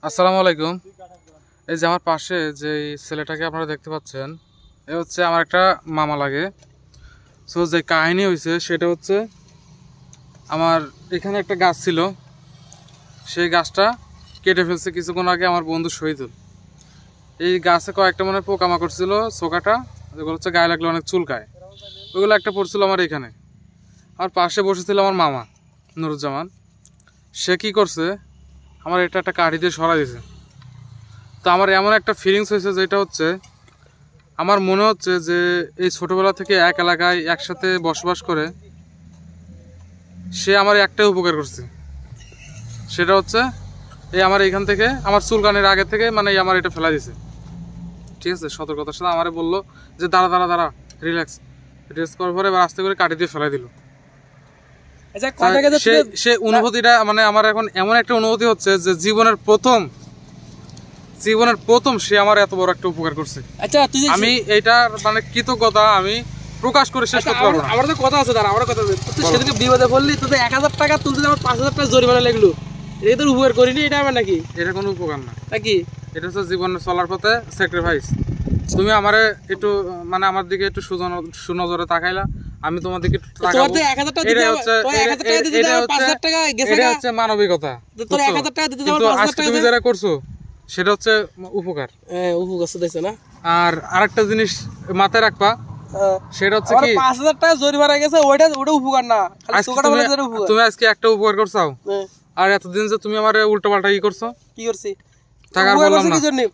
আসসালামু আলাইকুম। এই যে আমার পাশে যে ছেলেটাকে আপনারা দেখতে পাচ্ছেন, এ হচ্ছে আমার একটা মামা লাগে। সো যে কাহিনী হয়েছে সেটা হচ্ছে, আমার এখানে একটা গাছ ছিল, সেই গাছটা কেটে ফেলছে কিছুক্ষণ আগে আমার বন্ধু শহীদুল। এই গাছে কয়েকটা মনে পোকামাকড় ছিল, চোকাটা যেগুলো হচ্ছে গায়ে লাগলে অনেক চুলকায়, ওইগুলো একটা পড়ছিল আমার এখানে। আমার পাশে বসেছিল আমার মামা নুরুজ্জামান। সে কি করছে, আমার এটা একটা কাঠি দিয়ে সরাই দিয়েছে। তো আমার এমন একটা ফিলিংস হয়েছে, যেটা হচ্ছে আমার মনে হচ্ছে যে এই ছোটবেলা থেকে এক এলাকায় একসাথে বসবাস করে সে আমার একটাই উপকার করছে। সেটা হচ্ছে এই আমার এখান থেকে আমার চুলকানির আগে থেকে মানে আমার এটা ফেলা দিয়েছে। ঠিক আছে, সতর্কতার সাথে আমারে বললো যে দাঁড়া দাঁড়া দাঁড়া, রিল্যাক্স। রিল্যাক্স করার পরে এবার আস্তে করে কাটি দিয়ে ফেলাই দিল। সে অনুভূতিটা মানে আমার এখন এমন একটা অনুভূতি হচ্ছে যে জীবনের প্রথম সে আমার এত বড় একটা উপকার করছে। আচ্ছা, আমি এইটার মানে কৃতজ্ঞতা আমি প্রকাশ করে শেষ করতে পারবো না। আমার তো কথা আছে, আমার কথা আছে। তুই সেদিকে বিপদে পড়লি, তোদের 1000 টাকা তুলতে আমার 5000 টাকা জরিমানা লাগলো। এটা তোর উপকার করিনি, এটা আমার নাকি? এটা কোনো উপকার না, নাকি? এটা হচ্ছে জীবনে চলার পথে স্যাক্রিফাইস। তুমি আমারে একটু মানে আমার দিকে একটু সুনজরে তাকাইলা, আমি তোমার দিকে একটু তাকাবো। এটা হচ্ছে মানবিকতা। তোর 1000 টাকা দিতে যাও, 5000 টাকা তুমি যারা করছো সেটা হচ্ছে উপকার। হ্যাঁ, উপকার দিছে না। আর আরেকটা জিনিস মাথায় রাখবা, সেটা হচ্ছে কি 5000 টাকা জরিমানা গেছে, ওটা উপকার না, খালি চোকাটা বলে যে উপকার। তুমি আজকে একটা উপকার করছো, আর এতদিন যে তুমি আমারে উল্টো পাল্টা কি করছো? কি করছি? টাকার বললাম না।